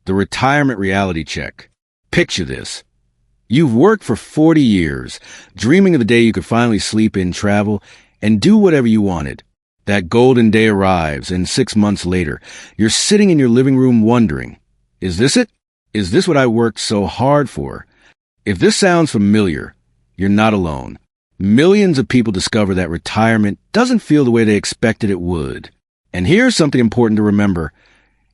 The retirement reality check. Picture this. You've worked for 40 years, dreaming of the day you could finally sleep in, travel, and do whatever you wanted. That golden day arrives, and 6 months later, you're sitting in your living room wondering, is this it? Is this what I worked so hard for? If this sounds familiar, you're not alone. Millions of people discover that retirement doesn't feel the way they expected it would. And here's something important to remember.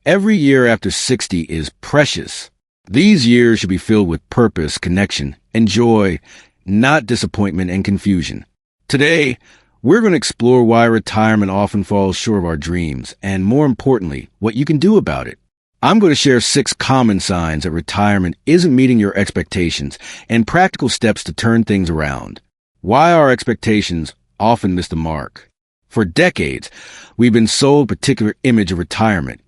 Every year after 60 is precious. These years should be filled with purpose, connection, and joy, not disappointment and confusion. Today, we're going to explore why retirement often falls short of our dreams, and more importantly, what you can do about it. I'm going to share 6 common signs that retirement isn't meeting your expectations and practical steps to turn things around. Why our expectations often miss the mark. For decades, we've been sold a particular image of retirement.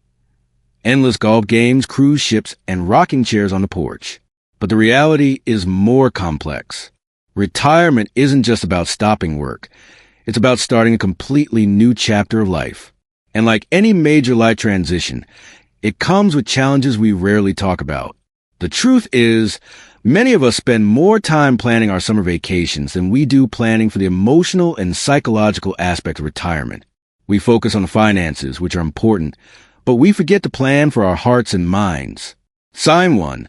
Endless golf games, cruise ships, and rocking chairs on the porch. But the reality is more complex. Retirement isn't just about stopping work. It's about starting a completely new chapter of life. And like any major life transition, it comes with challenges we rarely talk about. The truth is, many of us spend more time planning our summer vacations than we do planning for the emotional and psychological aspect of retirement. We focus on the finances, which are important, but we forget to plan for our hearts and minds. Sign 1,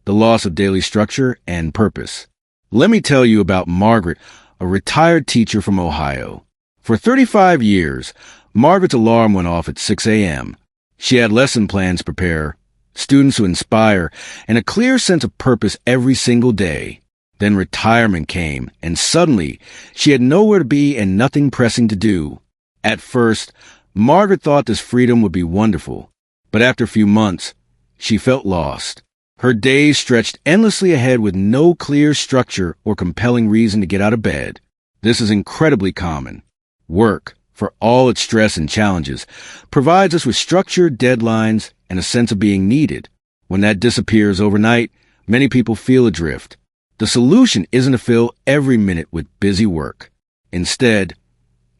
the loss of daily structure and purpose. Let me tell you about Margaret, a retired teacher from Ohio. For 35 years, Margaret's alarm went off at 6 a.m. She had lesson plans to prepare, students to inspire, and a clear sense of purpose every single day. Then retirement came, and suddenly, she had nowhere to be and nothing pressing to do. At first, Margaret thought this freedom would be wonderful, but after a few months, she felt lost. Her days stretched endlessly ahead with no clear structure or compelling reason to get out of bed. This is incredibly common. Work, for all its stress and challenges, provides us with structure, deadlines, and a sense of being needed. When that disappears overnight, many people feel adrift. The solution isn't to fill every minute with busy work. Instead,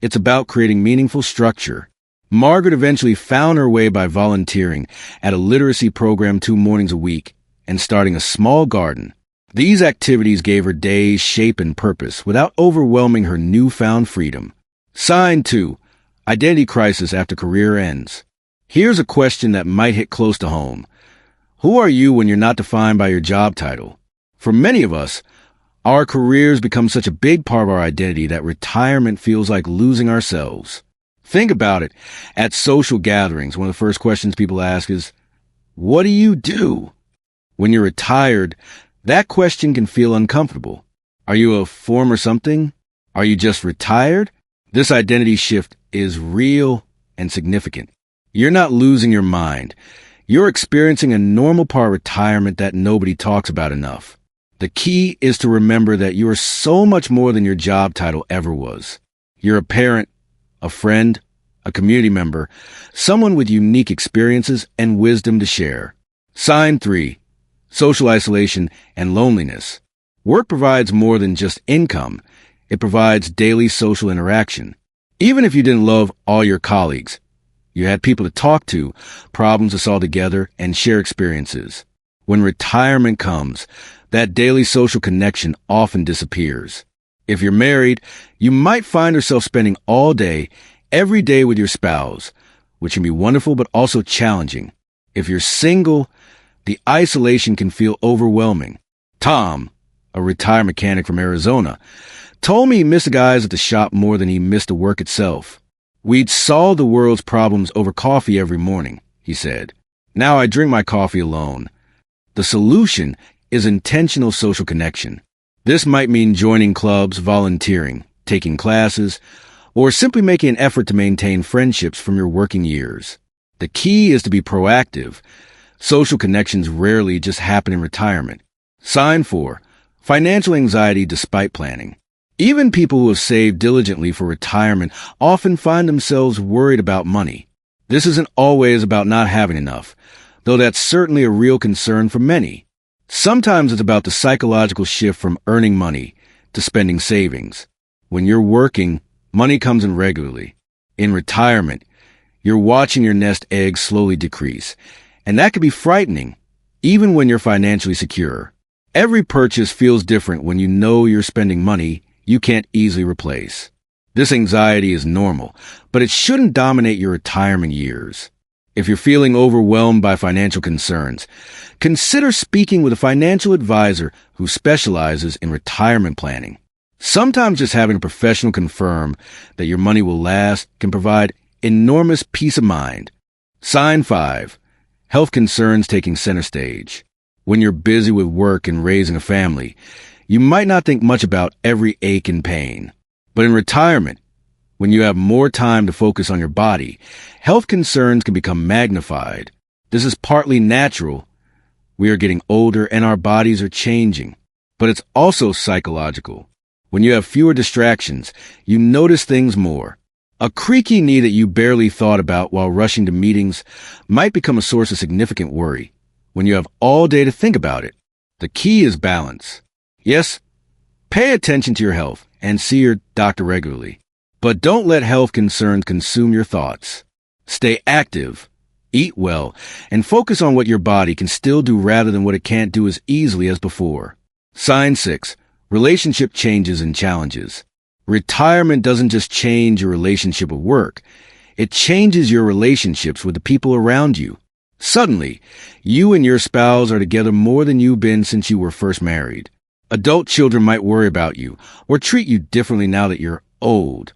it's about creating meaningful structure. Margaret eventually found her way by volunteering at a literacy program 2 mornings a week and starting a small garden. These activities gave her days shape and purpose without overwhelming her newfound freedom. Sign 2, identity crisis after career ends. Here's a question that might hit close to home. Who are you when you're not defined by your job title? For many of us, our careers become such a big part of our identity that retirement feels like losing ourselves. Think about it. At social gatherings, one of the first questions people ask is, what do you do? When you're retired, that question can feel uncomfortable. Are you a former something? Are you just retired? This identity shift is real and significant. You're not losing your mind. You're experiencing a normal part of retirement that nobody talks about enough. The key is to remember that you are so much more than your job title ever was. You're a parent, a friend, a community member, someone with unique experiences and wisdom to share. Sign 3, social isolation and loneliness. Work provides more than just income. It provides daily social interaction. Even if you didn't love all your colleagues, you had people to talk to, problems to solve together, and share experiences. When retirement comes, that daily social connection often disappears. If you're married, you might find yourself spending all day, every day with your spouse, which can be wonderful but also challenging. If you're single, the isolation can feel overwhelming. Tom, a retired mechanic from Arizona, told me he missed the guys at the shop more than he missed the work itself. We'd solve the world's problems over coffee every morning, he said. Now I drink my coffee alone. The solution is intentional social connection. This might mean joining clubs, volunteering, taking classes, or simply making an effort to maintain friendships from your working years. The key is to be proactive. Social connections rarely just happen in retirement. Sign 4, financial anxiety despite planning. Even people who have saved diligently for retirement often find themselves worried about money. This isn't always about not having enough, though that's certainly a real concern for many. Sometimes it's about the psychological shift from earning money to spending savings. When you're working, money comes in regularly. In retirement, you're watching your nest egg slowly decrease, And that can be frightening, even when you're financially secure. Every purchase feels different when you know you're spending money you can't easily replace. This anxiety is normal, but it shouldn't dominate your retirement years. If you're feeling overwhelmed by financial concerns, consider speaking with a financial advisor who specializes in retirement planning. Sometimes just having a professional confirm that your money will last can provide enormous peace of mind. Sign 5. Health concerns taking center stage. When you're busy with work and raising a family, you might not think much about every ache and pain. But in retirement, when you have more time to focus on your body, health concerns can become magnified. This is partly natural. We are getting older and our bodies are changing. But it's also psychological. When you have fewer distractions, you notice things more. A creaky knee that you barely thought about while rushing to meetings might become a source of significant worry when you have all day to think about it. The key is balance. Yes, pay attention to your health and see your doctor regularly. But don't let health concerns consume your thoughts. Stay active, eat well, and focus on what your body can still do rather than what it can't do as easily as before. Sign 6. Relationship changes and challenges. Retirement doesn't just change your relationship with work. It changes your relationships with the people around you. Suddenly, you and your spouse are together more than you've been since you were first married. Adult children might worry about you or treat you differently now that you're old.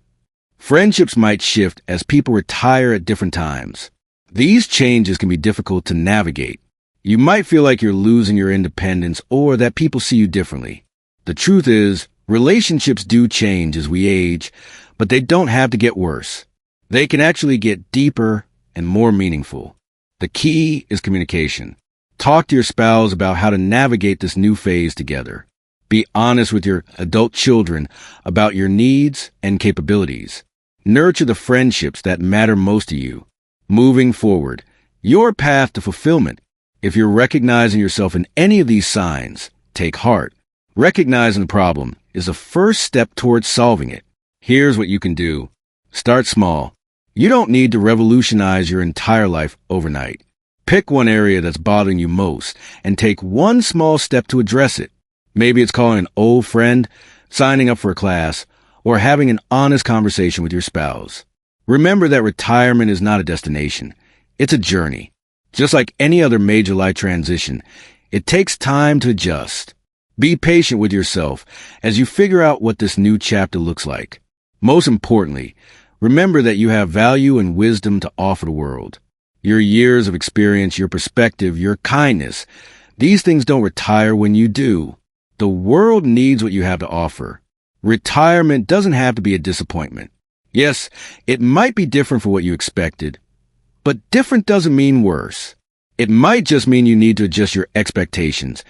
Friendships might shift as people retire at different times. These changes can be difficult to navigate. You might feel like you're losing your independence or that people see you differently. The truth is, relationships do change as we age, but they don't have to get worse. They can actually get deeper and more meaningful. The key is communication. Talk to your spouse about how to navigate this new phase together. Be honest with your adult children about your needs and capabilities. Nurture the friendships that matter most to you. Moving forward, your path to fulfillment. If you're recognizing yourself in any of these signs, take heart. Recognizing the problem is the first step towards solving it. Here's what you can do. Start small. You don't need to revolutionize your entire life overnight. Pick one area that's bothering you most and take one small step to address it. Maybe it's calling an old friend, signing up for a class, or having an honest conversation with your spouse. Remember that retirement is not a destination. It's a journey. Just like any other major life transition, it takes time to adjust. Be patient with yourself as you figure out what this new chapter looks like. Most importantly, remember that you have value and wisdom to offer the world. Your years of experience, your perspective, your kindness, these things don't retire when you do. The world needs what you have to offer. Retirement doesn't have to be a disappointment. Yes, it might be different for what you expected, but different doesn't mean worse. It might just mean you need to adjust your expectations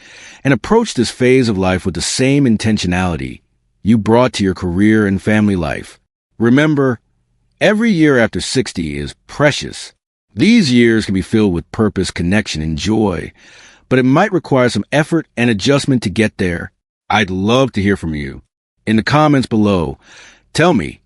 and approach this phase of life with the same intentionality you brought to your career and family life. Remember, every year after 60 is precious. These years can be filled with purpose, connection, and joy, but it might require some effort and adjustment to get there. I'd love to hear from you. In the comments below, tell me,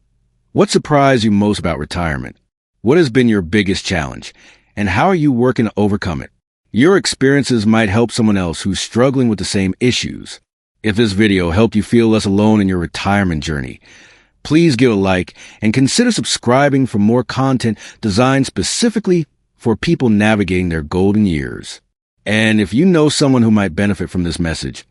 what surprised you most about retirement? What has been your biggest challenge? And how are you working to overcome it? Your experiences might help someone else who's struggling with the same issues. If this video helped you feel less alone in your retirement journey, please give a like and consider subscribing for more content designed specifically for people navigating their golden years. And if you know someone who might benefit from this message,